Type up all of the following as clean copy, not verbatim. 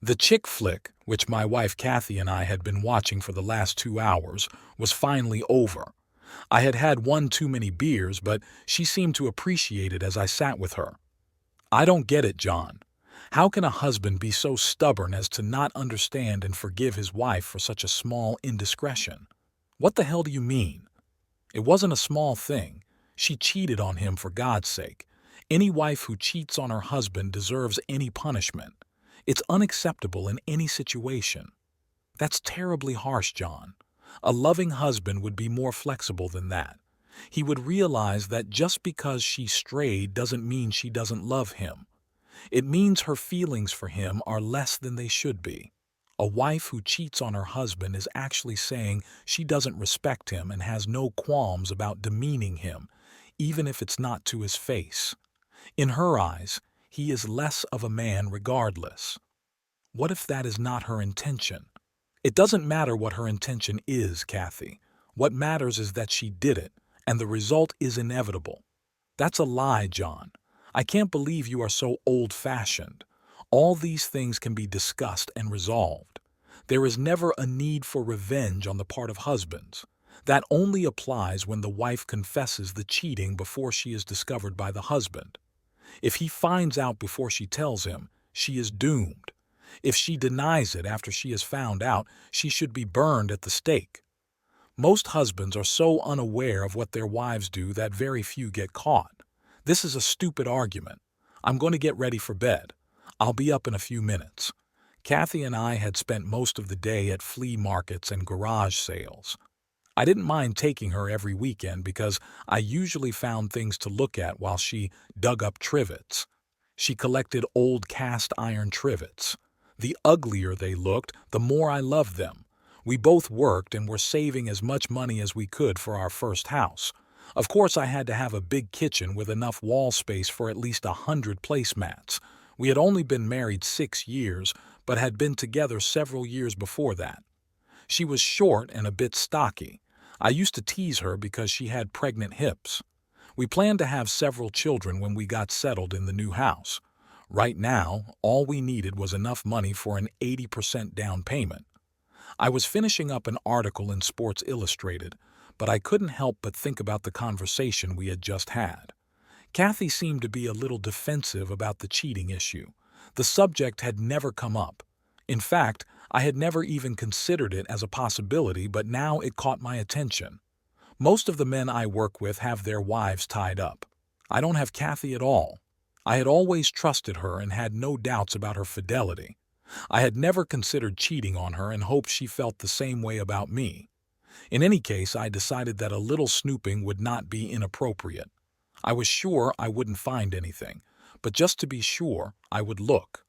The chick flick, which my wife Kathy and I had been watching for the last 2 hours, was finally over. I had had one too many beers, but she seemed to appreciate it as I sat with her. I don't get it, John. How can a husband be so stubborn as to not understand and forgive his wife for such a small indiscretion? What the hell do you mean? It wasn't a small thing. She cheated on him, for God's sake. Any wife who cheats on her husband deserves any punishment. It's unacceptable in any situation. That's terribly harsh, John. A loving husband would be more flexible than that. He would realize that just because she strayed doesn't mean she doesn't love him. It means her feelings for him are less than they should be. A wife who cheats on her husband is actually saying she doesn't respect him and has no qualms about demeaning him, even if it's not to his face. In her eyes, he is less of a man regardless. What if that is not her intention? It doesn't matter what her intention is, Kathy. What matters is that she did it, and the result is inevitable. That's a lie, John. I can't believe you are so old-fashioned. All these things can be discussed and resolved. There is never a need for revenge on the part of husbands. That only applies when the wife confesses the cheating before she is discovered by the husband. If he finds out before she tells him, she is doomed. If she denies it after she is found out, she should be burned at the stake. Most husbands are so unaware of what their wives do that very few get caught. This is a stupid argument. I'm going to get ready for bed. I'll be up in a few minutes. Kathy and I had spent most of the day at flea markets and garage sales. I didn't mind taking her every weekend because I usually found things to look at while she dug up trivets. She collected old cast iron trivets. The uglier they looked, the more I loved them. We both worked and were saving as much money as we could for our first house. Of course, I had to have a big kitchen with enough wall space for at least 100 placemats. We had only been married 6 years, but had been together several years before that. She was short and a bit stocky. I used to tease her because she had pregnant hips. We planned to have several children when we got settled in the new house. Right now, all we needed was enough money for an 80% down payment. I was finishing up an article in Sports Illustrated, but I couldn't help but think about the conversation we had just had. Kathy seemed to be a little defensive about the cheating issue. The subject had never come up. In fact, I had never even considered it as a possibility, but now it caught my attention. Most of the men I work with have their wives tied up. I don't have Kathy at all. I had always trusted her and had no doubts about her fidelity. I had never considered cheating on her and hoped she felt the same way about me. In any case, I decided that a little snooping would not be inappropriate. I was sure I wouldn't find anything, but just to be sure, I would look.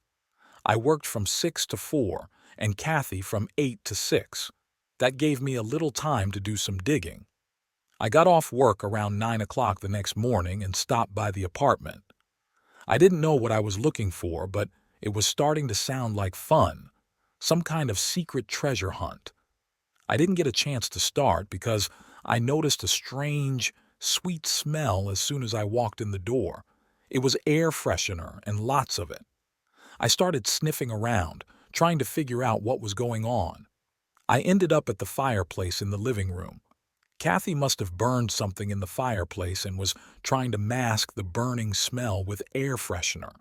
I worked from 6 to 4, and Kathy from 8 to 6. That gave me a little time to do some digging. I got off work around 9 o'clock the next morning and stopped by the apartment. I didn't know what I was looking for, but it was starting to sound like fun, some kind of secret treasure hunt. I didn't get a chance to start because I noticed a strange, sweet smell as soon as I walked in the door. It was air freshener and lots of it. I started sniffing around, trying to figure out what was going on. I ended up at the fireplace in the living room. Kathy must have burned something in the fireplace and was trying to mask the burning smell with air freshener.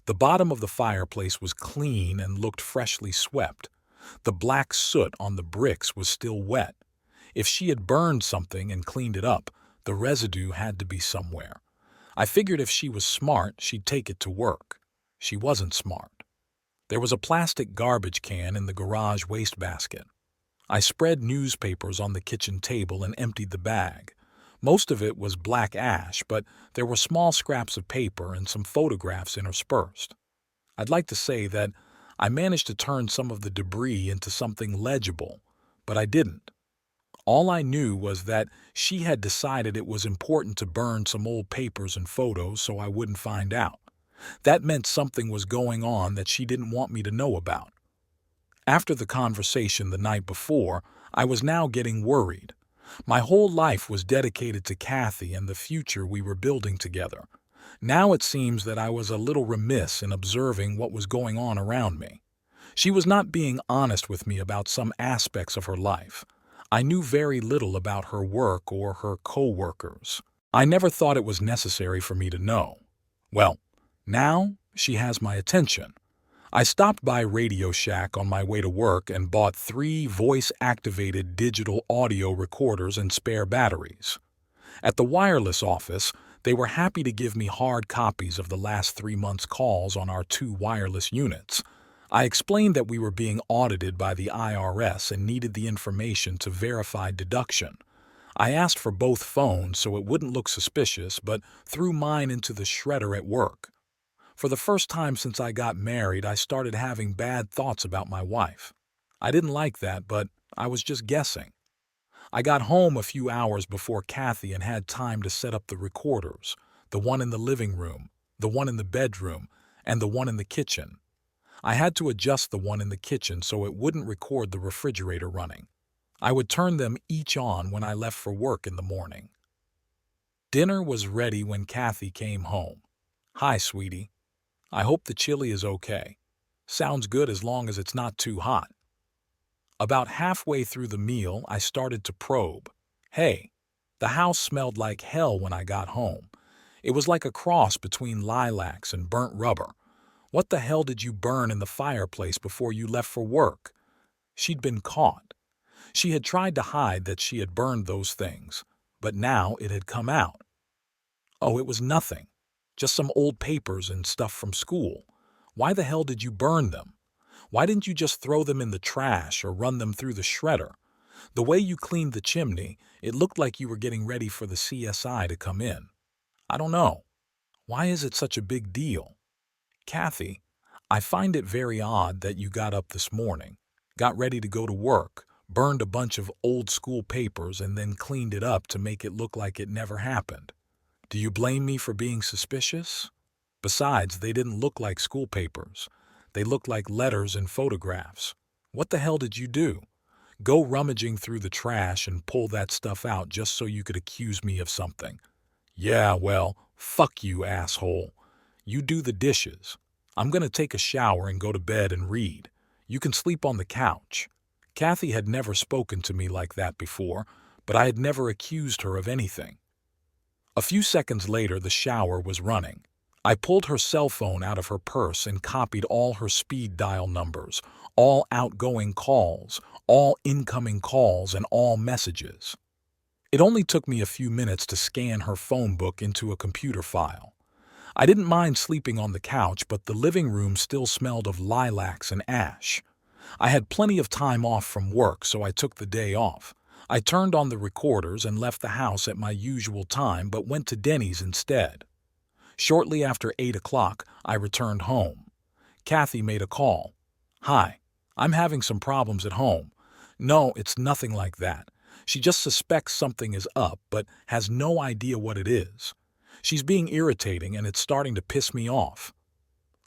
The bottom of the fireplace was clean and looked freshly swept. The black soot on the bricks was still wet. If she had burned something and cleaned it up, the residue had to be somewhere. I figured if she was smart, she'd take it to work. She wasn't smart. There was a plastic garbage can in the garage wastebasket. I spread newspapers on the kitchen table and emptied the bag. Most of it was black ash, but there were small scraps of paper and some photographs interspersed. I'd like to say that I managed to turn some of the debris into something legible, but I didn't. All I knew was that she had decided it was important to burn some old papers and photos so I wouldn't find out. That meant something was going on that she didn't want me to know about. After the conversation the night before, I was now getting worried. My whole life was dedicated to Kathy and the future we were building together. Now it seems that I was a little remiss in observing what was going on around me. She was not being honest with me about some aspects of her life. I knew very little about her work or her co-workers. I never thought it was necessary for me to know. Well, now she has my attention. I stopped by Radio Shack on my way to work and bought 3 voice-activated digital audio recorders and spare batteries. At the wireless office, they were happy to give me hard copies of the last 3 months' calls on our 2 wireless units. I explained that we were being audited by the IRS and needed the information to verify deduction. I asked for both phones so it wouldn't look suspicious, but threw mine into the shredder at work. For the first time since I got married, I started having bad thoughts about my wife. I didn't like that, but I was just guessing. I got home a few hours before Kathy and had time to set up the recorders, the one in the living room, the one in the bedroom, and the one in the kitchen. I had to adjust the one in the kitchen so it wouldn't record the refrigerator running. I would turn them each on when I left for work in the morning. Dinner was ready when Kathy came home. "Hi, sweetie. I hope the chili is okay. Sounds good as long as it's not too hot." About halfway through the meal, I started to probe. "Hey, the house smelled like hell when I got home. It was like a cross between lilacs and burnt rubber. What the hell did you burn in the fireplace before you left for work?" She'd been caught. She had tried to hide that she had burned those things, but now it had come out. "Oh, it was nothing. Just some old papers and stuff from school. Why the hell did you burn them? Why didn't you just throw them in the trash or run them through the shredder? The way you cleaned the chimney, it looked like you were getting ready for the CSI to come in. I don't know. Why is it such a big deal? Kathy, I find it very odd that you got up this morning, got ready to go to work, burned a bunch of old school papers, and then cleaned it up to make it look like it never happened. Do you blame me for being suspicious? Besides, they didn't look like school papers. They looked like letters and photographs. What the hell did you do? Go rummaging through the trash and pull that stuff out just so you could accuse me of something. Yeah, well, fuck you, asshole. You do the dishes. I'm gonna take a shower and go to bed and read. You can sleep on the couch." Kathy had never spoken to me like that before, but I had never accused her of anything. A few seconds later, the shower was running. I pulled her cell phone out of her purse and copied all her speed dial numbers, all outgoing calls, all incoming calls, and all messages. It only took me a few minutes to scan her phone book into a computer file. I didn't mind sleeping on the couch, but the living room still smelled of lilacs and ash. I had plenty of time off from work, so I took the day off. I turned on the recorders and left the house at my usual time, but went to Denny's instead. Shortly after 8 o'clock, I returned home. Kathy made a call. "Hi, I'm having some problems at home." No, it's nothing like that. She just suspects something is up, but has no idea what it is. She's being irritating and it's starting to piss me off.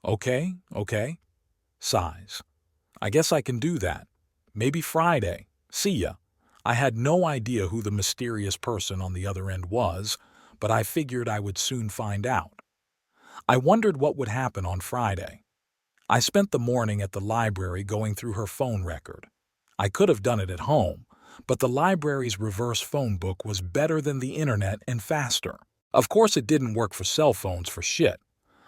Okay. Sighs. I guess I can do that. Maybe Friday. See ya. I had no idea who the mysterious person on the other end was, but I figured I would soon find out. I wondered what would happen on Friday. I spent the morning at the library going through her phone record. I could have done it at home, but the library's reverse phone book was better than the internet and faster. Of course, it didn't work for cell phones for shit.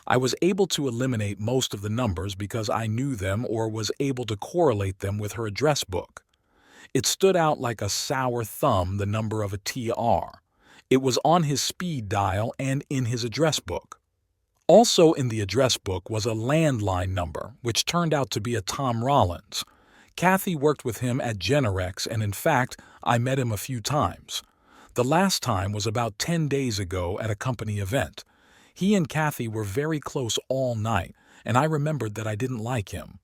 I was able to eliminate most of the numbers because I knew them or was able to correlate them with her address book. It stood out like a sour thumb, the number of a TR. It was on his speed dial and in his address book. Also in the address book was a landline number, which turned out to be a Tom Rollins. Kathy worked with him at Generex, and in fact, I met him a few times. The last time was about 10 days ago at a company event. He and Kathy were very close all night, and I remembered that I didn't like him.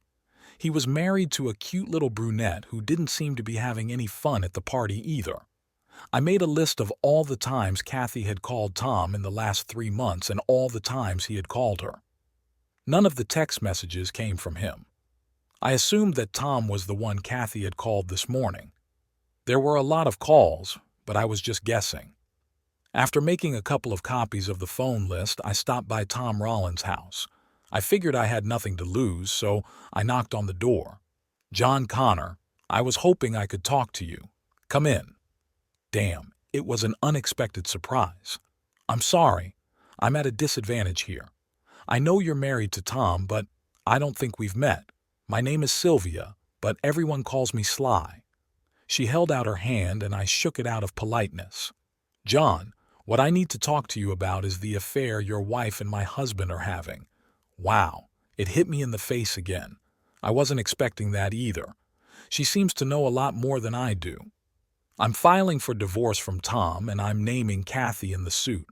He was married to a cute little brunette who didn't seem to be having any fun at the party either. I made a list of all the times Kathy had called Tom in the last 3 months and all the times he had called her. None of the text messages came from him. I assumed that Tom was the one Kathy had called this morning. There were a lot of calls, but I was just guessing. After making a couple of copies of the phone list, I stopped by Tom Rollins' house. I figured I had nothing to lose, so I knocked on the door. "John Connor, I was hoping I could talk to you. Come in." Damn, it was an unexpected surprise. "I'm sorry. I'm at a disadvantage here. I know you're married to Tom, but I don't think we've met. My name is Sylvia, but everyone calls me Sly." She held out her hand and I shook it out of politeness. "John, what I need to talk to you about is the affair your wife and my husband are having." Wow, it hit me in the face again. I wasn't expecting that either. She seems to know a lot more than I do. "I'm filing for divorce from Tom, and I'm naming Kathy in the suit.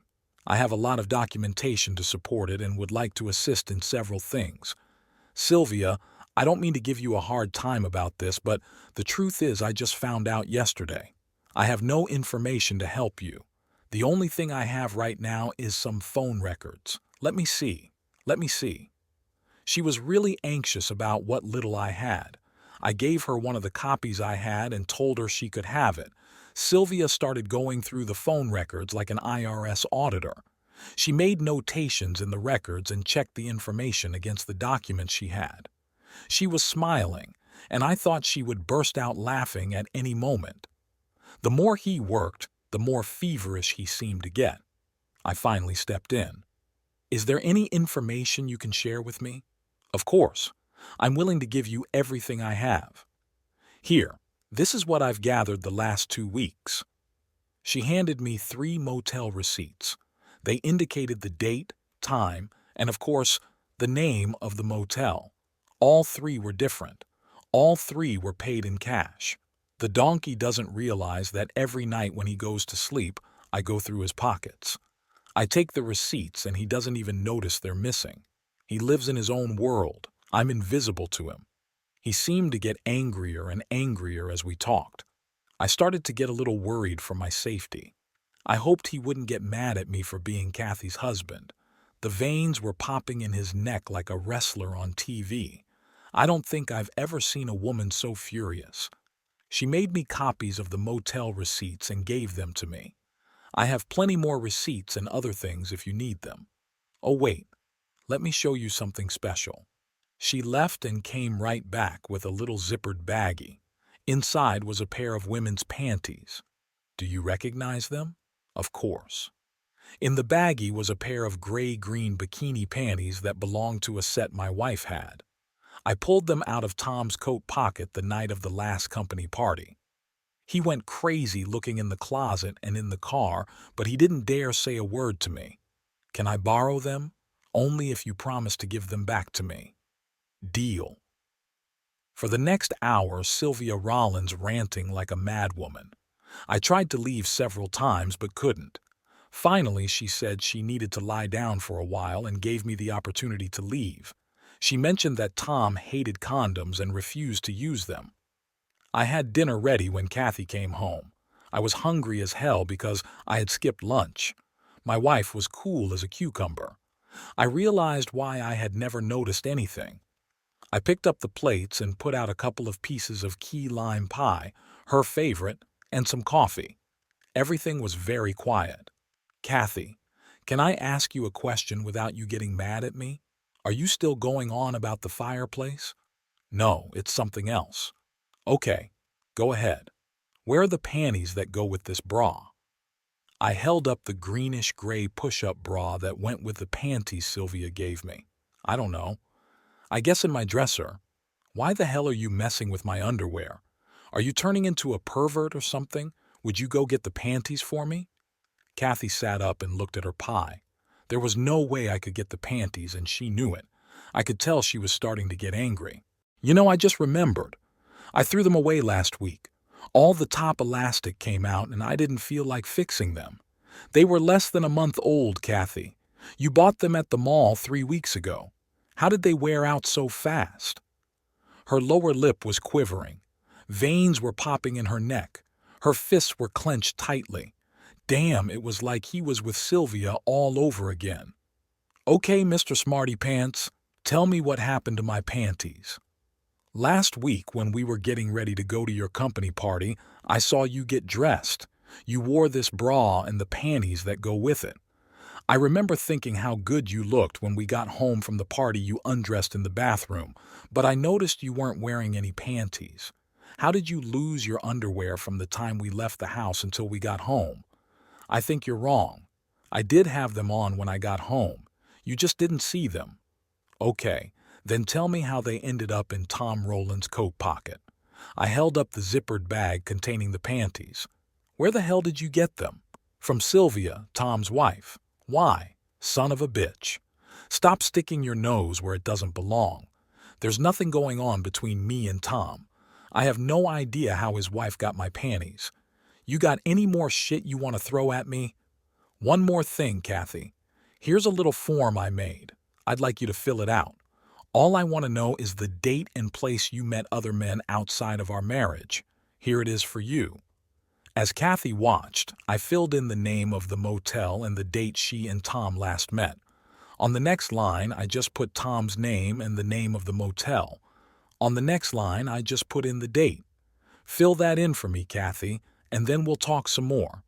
I have a lot of documentation to support it and would like to assist in several things. Sylvia, I don't mean to give you a hard time about this, but the truth is I just found out yesterday. I have no information to help you. The only thing I have right now is some phone records. Let me see. Let me see." She was really anxious about what little I had. I gave her one of the copies I had and told her she could have it. Sylvia started going through the phone records like an IRS auditor. She made notations in the records and checked the information against the documents she had. She was smiling, and I thought she would burst out laughing at any moment. The more he worked, the more feverish he seemed to get. I finally stepped in. "Is there any information you can share with me?" "Of course. I'm willing to give you everything I have. Here, this is what I've gathered the last 2 weeks." She handed me 3 motel receipts. They indicated the date, time, and of course, the name of the motel. All 3 were different. All 3 were paid in cash. The donkey doesn't realize that every night when he goes to sleep, I go through his pockets. I take the receipts and he doesn't even notice they're missing. He lives in his own world. I'm invisible to him. He seemed to get angrier and angrier as we talked. I started to get a little worried for my safety. I hoped he wouldn't get mad at me for being Kathy's husband. The veins were popping in his neck like a wrestler on TV. I don't think I've ever seen a woman so furious. She made me copies of the motel receipts and gave them to me. "I have plenty more receipts and other things if you need them. Oh wait, let me show you something special." She left and came right back with a little zippered baggie. Inside was a pair of women's panties. Do you recognize them? Of course. In the baggie was a pair of gray-green bikini panties that belonged to a set my wife had. I pulled them out of Tom's coat pocket the night of the last company party. He went crazy looking in the closet and in the car, but he didn't dare say a word to me. "Can I borrow them? Only if you promise to give them back to me." Deal. For the next hour, Sylvia Rollins ranting like a madwoman. I tried to leave several times but couldn't. Finally, she said she needed to lie down for a while and gave me the opportunity to leave. She mentioned that Tom hated condoms and refused to use them. I had dinner ready when Kathy came home. I was hungry as hell because I had skipped lunch. My wife was cool as a cucumber. I realized why I had never noticed anything. I picked up the plates and put out a couple of pieces of key lime pie, her favorite, and some coffee. Everything was very quiet. "Kathy, can I ask you a question without you getting mad at me? Are you still going on about the fireplace?" "No, it's something else." "Okay, go ahead. Where are the panties that go with this bra?" I held up the greenish-gray push-up bra that went with the panties Sylvia gave me. "I don't know. I guess in my dresser." "Why the hell are you messing with my underwear? Are you turning into a pervert or something? Would you go get the panties for me?" Kathy sat up and looked at her pie. There was no way I could get the panties, and she knew it. I could tell she was starting to get angry. "You know, I just remembered. I threw them away last week. All the top elastic came out, and I didn't feel like fixing them. They were less than a month old, Kathy. You bought them at the mall 3 weeks ago. How did they wear out so fast?" Her lower lip was quivering. Veins were popping in her neck. Her fists were clenched tightly. Damn, it was like he was with Sylvia all over again. "Okay, Mr. Smarty Pants, tell me what happened to my panties." "Last week when we were getting ready to go to your company party, I saw you get dressed. You wore this bra and the panties that go with it. I remember thinking how good you looked when we got home from the party you undressed in the bathroom, but I noticed you weren't wearing any panties. How did you lose your underwear from the time we left the house until we got home? I think you're wrong. I did have them on when I got home. You just didn't see them. Okay, then tell me how they ended up in Tom Rowland's coat pocket. I held up the zippered bag containing the panties. Where the hell did you get them? From Sylvia, Tom's wife. Why? Son of a bitch. Stop sticking your nose where it doesn't belong. There's nothing going on between me and Tom. I have no idea how his wife got my panties. You got any more shit you want to throw at me? One more thing, Kathy. Here's a little form I made. I'd like you to fill it out. All I want to know is the date and place you met other men outside of our marriage. Here it is for you. As Kathy watched, I filled in the name of the motel and the date she and Tom last met. On the next line, I just put Tom's name and the name of the motel. On the next line, I just put in the date. Fill that in for me, Kathy, and then we'll talk some more.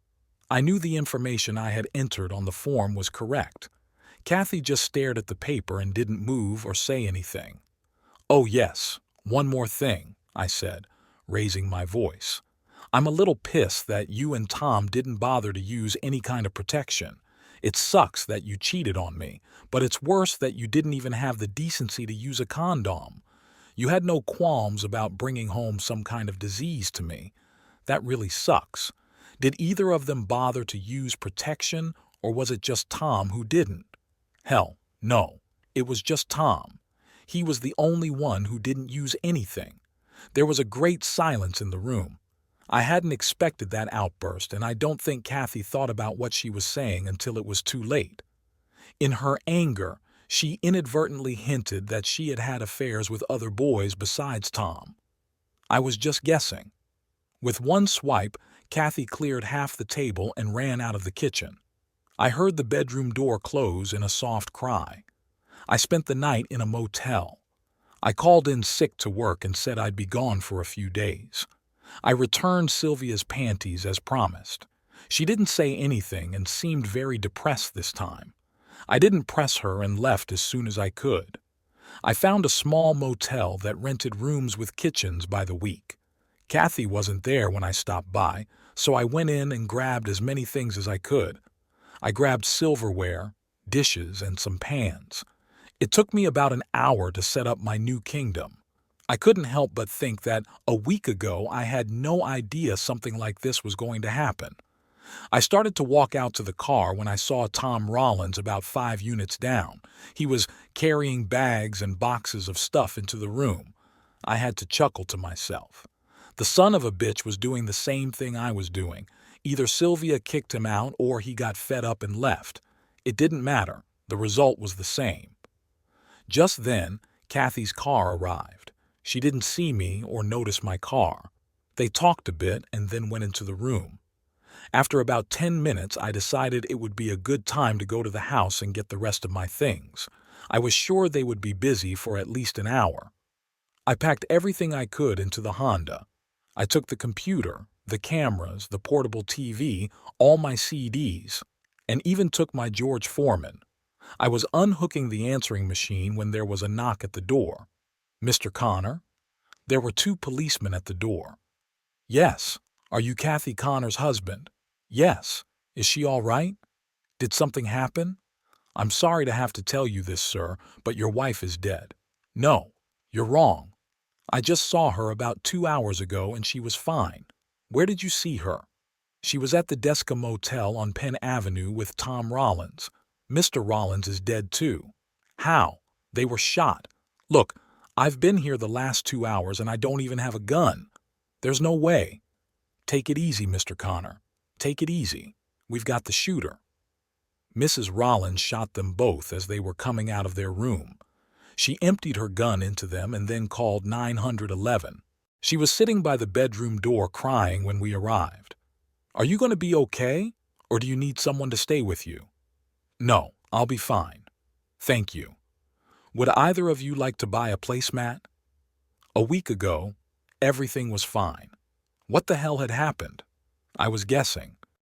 I knew the information I had entered on the form was correct. Kathy just stared at the paper and didn't move or say anything. Oh yes, one more thing, I said, raising my voice. I'm a little pissed that you and Tom didn't bother to use any kind of protection. It sucks that you cheated on me, but it's worse that you didn't even have the decency to use a condom. You had no qualms about bringing home some kind of disease to me. That really sucks. Did either of them bother to use protection, or was it just Tom who didn't? Hell, no. It was just Tom. He was the only one who didn't use anything. There was a great silence in the room. I hadn't expected that outburst, and I don't think Kathy thought about what she was saying until it was too late. In her anger, she inadvertently hinted that she had had affairs with other boys besides Tom. I was just guessing. With one swipe, Kathy cleared half the table and ran out of the kitchen. I heard the bedroom door close in a soft cry. I spent the night in a motel. I called in sick to work and said I'd be gone for a few days. I returned Sylvia's panties as promised. She didn't say anything and seemed very depressed this time. I didn't press her and left as soon as I could. I found a small motel that rented rooms with kitchens by the week. Kathy wasn't there when I stopped by, so I went in and grabbed as many things as I could. I grabbed silverware, dishes, and some pans. It took me about an hour to set up my new kingdom. I couldn't help but think that a week ago I had no idea something like this was going to happen. I started to walk out to the car when I saw Tom Rollins about 5 units down. He was carrying bags and boxes of stuff into the room. I had to chuckle to myself. The son of a bitch was doing the same thing I was doing. Either Sylvia kicked him out or he got fed up and left. It didn't matter. The result was the same. Just then, Kathy's car arrived. She didn't see me or notice my car. They talked a bit and then went into the room. After about 10 minutes, I decided it would be a good time to go to the house and get the rest of my things. I was sure they would be busy for at least an hour. I packed everything I could into the Honda. I took the computer, the cameras, the portable TV, all my CDs, and even took my George Foreman. I was unhooking the answering machine when there was a knock at the door. Mr. Connor? There were 2 policemen at the door. Yes. Are you Kathy Connor's husband? Yes. Is she all right? Did something happen? I'm sorry to have to tell you this, sir, but your wife is dead. No, you're wrong. I just saw her about 2 hours ago and she was fine. Where did you see her? She was at the Desca Motel on Penn Avenue with Tom Rollins. Mr. Rollins is dead too. How? They were shot. Look, I've been here the last 2 hours and I don't even have a gun. There's no way. Take it easy, Mr. Connor. Take it easy. We've got the shooter. Mrs. Rollins shot them both as they were coming out of their room. She emptied her gun into them and then called 911. She was sitting by the bedroom door crying when we arrived. Are you going to be okay, or do you need someone to stay with you? No, I'll be fine. Thank you. Would either of you like to buy a placemat? A week ago, everything was fine. What the hell had happened? I was guessing.